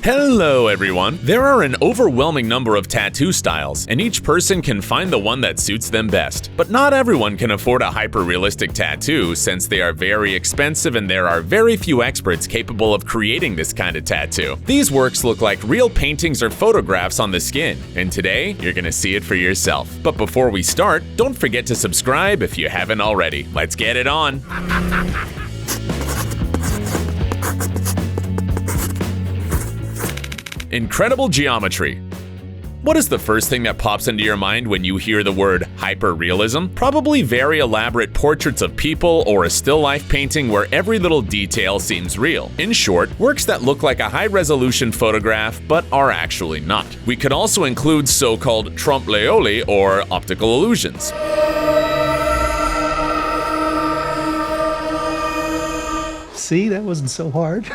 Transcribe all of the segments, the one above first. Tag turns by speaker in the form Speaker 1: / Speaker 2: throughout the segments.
Speaker 1: Hello everyone! There are an overwhelming number of tattoo styles, and each person can find the one that suits them best. But not everyone can afford a hyper-realistic tattoo since they are very expensive and there are very few experts capable of creating this kind of tattoo. These works look like real paintings or photographs on the skin, and today you're gonna see it for yourself. But before we start, don't forget to subscribe if you haven't already. Let's get it on! Incredible geometry. What is the first thing that pops into your mind when you hear the word hyperrealism? Probably very elaborate portraits of people or a still life painting where every little detail seems real. In short, works that look like a high-resolution photograph but are actually not. We could also include so-called trompe-l'oeil or optical illusions.
Speaker 2: See, that wasn't so hard.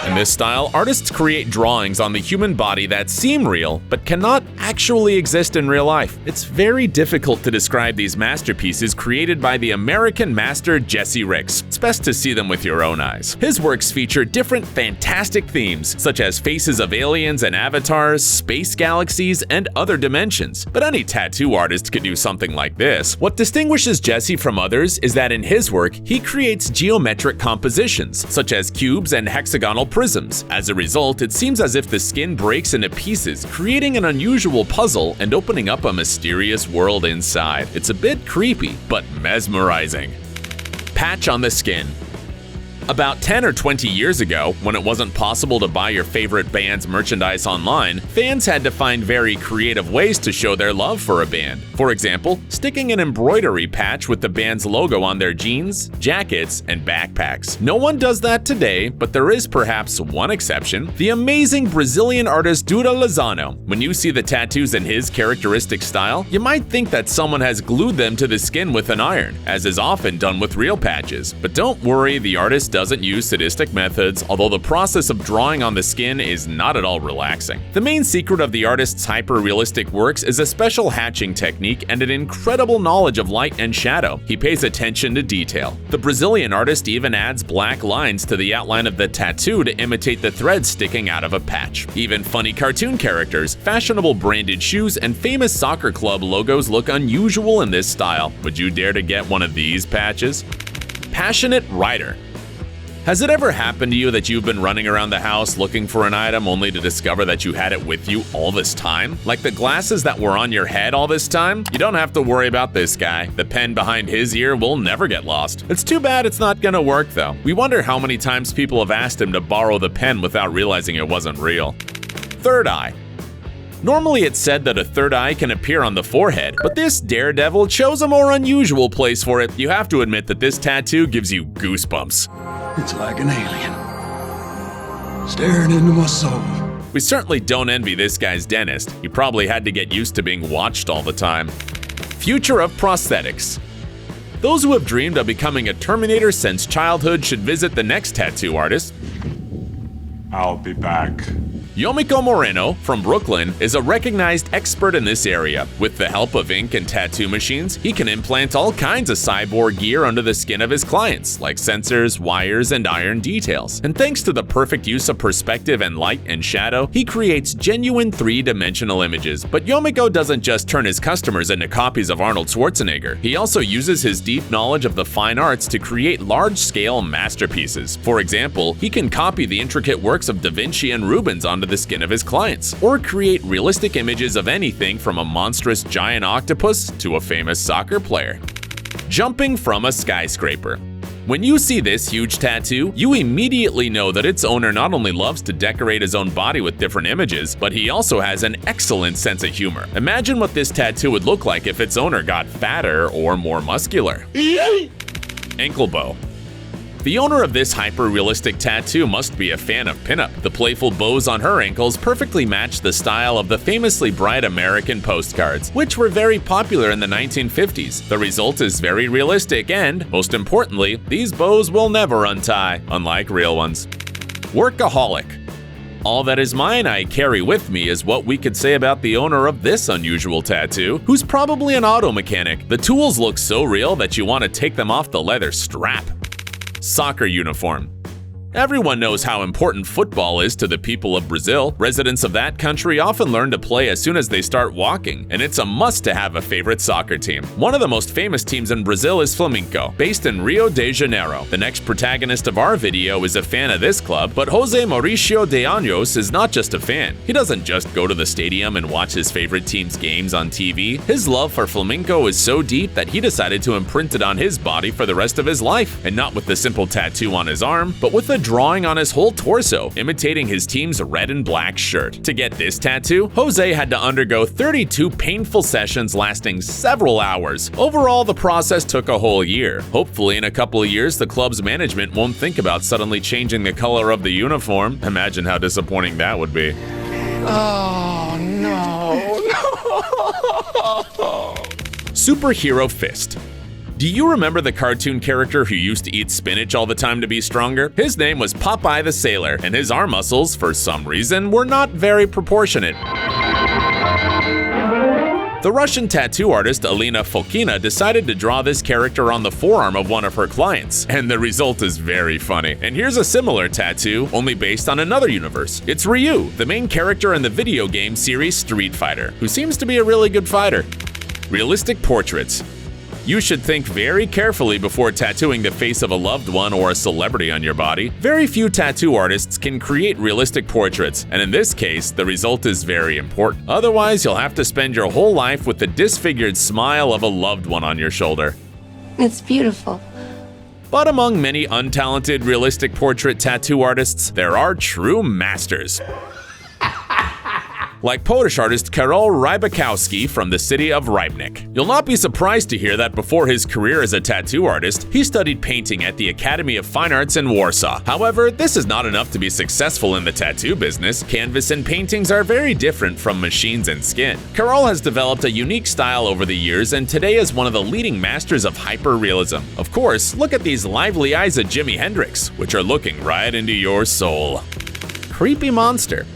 Speaker 1: In this style, artists create drawings on the human body that seem real, but cannot actually exist in real life. It's very difficult to describe these masterpieces created by the American master Jesse Ricks. It's best to see them with your own eyes. His works feature different fantastic themes, such as faces of aliens and avatars, space galaxies, and other dimensions. But any tattoo artist could do something like this. What distinguishes Jesse from others is that in his work, he creates geometric compositions, such as cubes and hexagonal prisms. As a result, it seems as if the skin breaks into pieces, creating an unusual puzzle and opening up a mysterious world inside. It's a bit creepy, but mesmerizing. Patch on the skin. About 10 or 20 years ago, when it wasn't possible to buy your favorite band's merchandise online, fans had to find very creative ways to show their love for a band. For example, sticking an embroidery patch with the band's logo on their jeans, jackets, and backpacks. No one does that today, but there is perhaps one exception: the amazing Brazilian artist Duda Lozano. When you see the tattoos in his characteristic style, you might think that someone has glued them to the skin with an iron, as is often done with real patches. But don't worry, the artist doesn't use sadistic methods, although the process of drawing on the skin is not at all relaxing. The main secret of the artist's hyper-realistic works is a special hatching technique and an incredible knowledge of light and shadow. He pays attention to detail. The Brazilian artist even adds black lines to the outline of the tattoo to imitate the threads sticking out of a patch. Even funny cartoon characters, fashionable branded shoes, and famous soccer club logos look unusual in this style. Would you dare to get one of these patches? Passionate writer. Has it ever happened to you that you've been running around the house looking for an item only to discover that you had it with you all this time? Like the glasses that were on your head all this time? You don't have to worry about this guy. The pen behind his ear will never get lost. It's too bad it's not gonna work though. We wonder how many times people have asked him to borrow the pen without realizing it wasn't real. Third eye. Normally it's said that a third eye can appear on the forehead, but this daredevil chose a more unusual place for it. You have to admit that this tattoo gives you goosebumps.
Speaker 3: It's like an alien staring into my soul.
Speaker 1: We certainly don't envy this guy's dentist. He probably had to get used to being watched all the time. Future of prosthetics. Those who have dreamed of becoming a Terminator since childhood should visit the next tattoo artist.
Speaker 4: I'll be back.
Speaker 1: Yomiko Moreno from Brooklyn is a recognized expert in this area. With the help of ink and tattoo machines, he can implant all kinds of cyborg gear under the skin of his clients, like sensors, wires, and iron details. And thanks to the perfect use of perspective and light and shadow, he creates genuine three-dimensional images. But Yomiko doesn't just turn his customers into copies of Arnold Schwarzenegger. He also uses his deep knowledge of the fine arts to create large-scale masterpieces. For example, he can copy the intricate works of Da Vinci and Rubens onto the skin of his clients, or create realistic images of anything from a monstrous giant octopus to a famous soccer player. Jumping from a skyscraper. When you see this huge tattoo, you immediately know that its owner not only loves to decorate his own body with different images, but he also has an excellent sense of humor. Imagine what this tattoo would look like if its owner got fatter or more muscular. Ankle bow. The owner of this hyper-realistic tattoo must be a fan of pinup. The playful bows on her ankles perfectly match the style of the famously bright American postcards, which were very popular in the 1950s. The result is very realistic and, most importantly, these bows will never untie, unlike real ones. Workaholic. All that is mine I carry with me is what we could say about the owner of this unusual tattoo, who's probably an auto mechanic. The tools look so real that you want to take them off the leather strap. Soccer uniform. Everyone knows how important football is to the people of Brazil. Residents of that country often learn to play as soon as they start walking, and it's a must to have a favorite soccer team. One of the most famous teams in Brazil is Flamengo, based in Rio de Janeiro. The next protagonist of our video is a fan of this club, but Jose Mauricio de Anjos is not just a fan. He doesn't just go to the stadium and watch his favorite team's games on TV. His love for flamenco is so deep that he decided to imprint it on his body for the rest of his life, and not with the simple tattoo on his arm, but with a drawing on his whole torso, imitating his team's red and black shirt. To get this tattoo, Jose had to undergo 32 painful sessions lasting several hours. Overall, the process took a whole year. Hopefully, in a couple of years, the club's management won't think about suddenly changing the color of the uniform. Imagine how disappointing that would be.
Speaker 3: Oh, no.
Speaker 1: Superhero Fist. Do you remember the cartoon character who used to eat spinach all the time to be stronger? His name was Popeye the Sailor, and his arm muscles, for some reason, were not very proportionate. The Russian tattoo artist Alina Fokina decided to draw this character on the forearm of one of her clients, and the result is very funny. And here's a similar tattoo, only based on another universe. It's Ryu, the main character in the video game series Street Fighter, who seems to be a really good fighter. Realistic portraits. You should think very carefully before tattooing the face of a loved one or a celebrity on your body. Very few tattoo artists can create realistic portraits, and in this case, the result is very important. Otherwise, you'll have to spend your whole life with the disfigured smile of a loved one on your shoulder.
Speaker 5: It's beautiful.
Speaker 1: But among many untalented realistic portrait tattoo artists, there are true masters. Like Polish artist Karol Rybakowski from the city of Rybnik. You'll not be surprised to hear that before his career as a tattoo artist, he studied painting at the Academy of Fine Arts in Warsaw. However, this is not enough to be successful in the tattoo business. Canvas and paintings are very different from machines and skin. Karol has developed a unique style over the years and today is one of the leading masters of hyperrealism. Of course, look at these lively eyes of Jimi Hendrix, which are looking right into your soul. Creepy monster.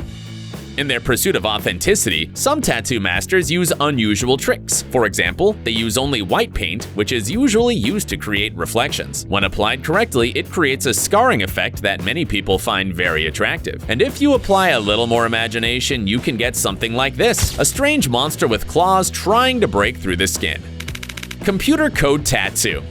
Speaker 1: In their pursuit of authenticity, some tattoo masters use unusual tricks. For example, they use only white paint, which is usually used to create reflections. When applied correctly, it creates a scarring effect that many people find very attractive. And if you apply a little more imagination, you can get something like this: a strange monster with claws trying to break through the skin. Computer code tattoo.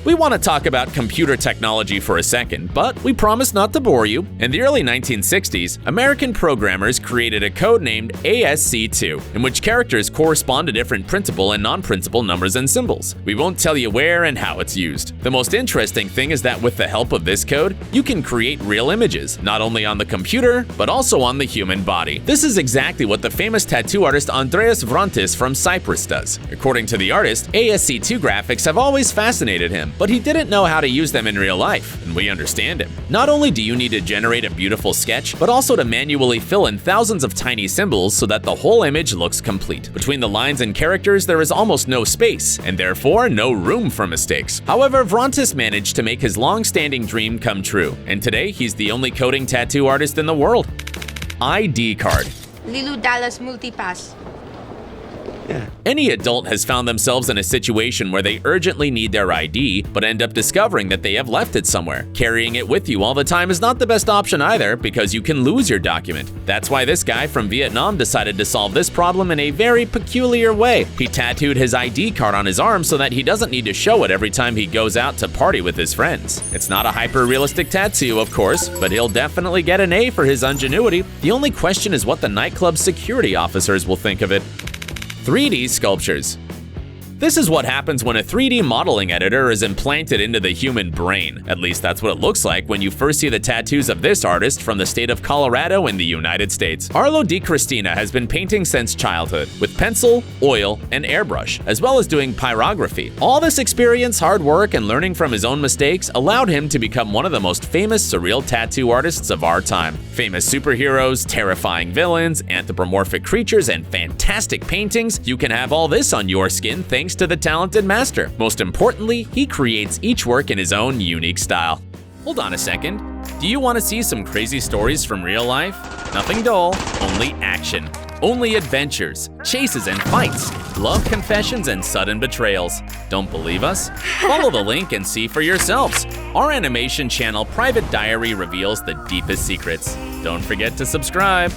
Speaker 1: We want to talk about computer technology for a second, but we promise not to bore you. In the early 1960s, American programmers created a code named ASC2, in which characters correspond to different printable and non-printable numbers and symbols. We won't tell you where and how it's used. The most interesting thing is that with the help of this code, you can create real images, not only on the computer, but also on the human body. This is exactly what the famous tattoo artist Andreas Vrontis from Cyprus does. According to the artist, ASC2 graphics have always fascinated him, but he didn't know how to use them in real life, and we understand him. Not only do you need to generate a beautiful sketch, but also to manually fill in thousands of tiny symbols so that the whole image looks complete. Between the lines and characters, there is almost no space, and therefore no room for mistakes. However, Vrontis managed to make his long-standing dream come true, and today he's the only coding tattoo artist in the world. ID card.
Speaker 5: Lilu Dallas Multipass.
Speaker 1: Any adult has found themselves in a situation where they urgently need their ID, but end up discovering that they have left it somewhere. Carrying it with you all the time is not the best option either, because you can lose your document. That's why this guy from Vietnam decided to solve this problem in a very peculiar way. He tattooed his ID card on his arm so that he doesn't need to show it every time he goes out to party with his friends. It's not a hyper-realistic tattoo, of course, but he'll definitely get an A for his ingenuity. The only question is what the nightclub security officers will think of it. 3D sculptures. This is what happens when a 3D modeling editor is implanted into the human brain. At least that's what it looks like when you first see the tattoos of this artist from the state of Colorado in the United States. Arlo Di Cristina has been painting since childhood, with pencil, oil, and airbrush, as well as doing pyrography. All this experience, hard work, and learning from his own mistakes allowed him to become one of the most famous surreal tattoo artists of our time. Famous superheroes, terrifying villains, anthropomorphic creatures, and fantastic paintings. You can have all this on your skin thanks to the talented master. Most importantly, he creates each work in his own unique style. Hold on a second. Do you want to see some crazy stories from real life? Nothing dull, only action. Only adventures, chases and fights, love confessions and sudden betrayals. Don't believe us? Follow the link and see for yourselves. our animation channel Private Diary reveals the deepest secrets. Don't forget to subscribe.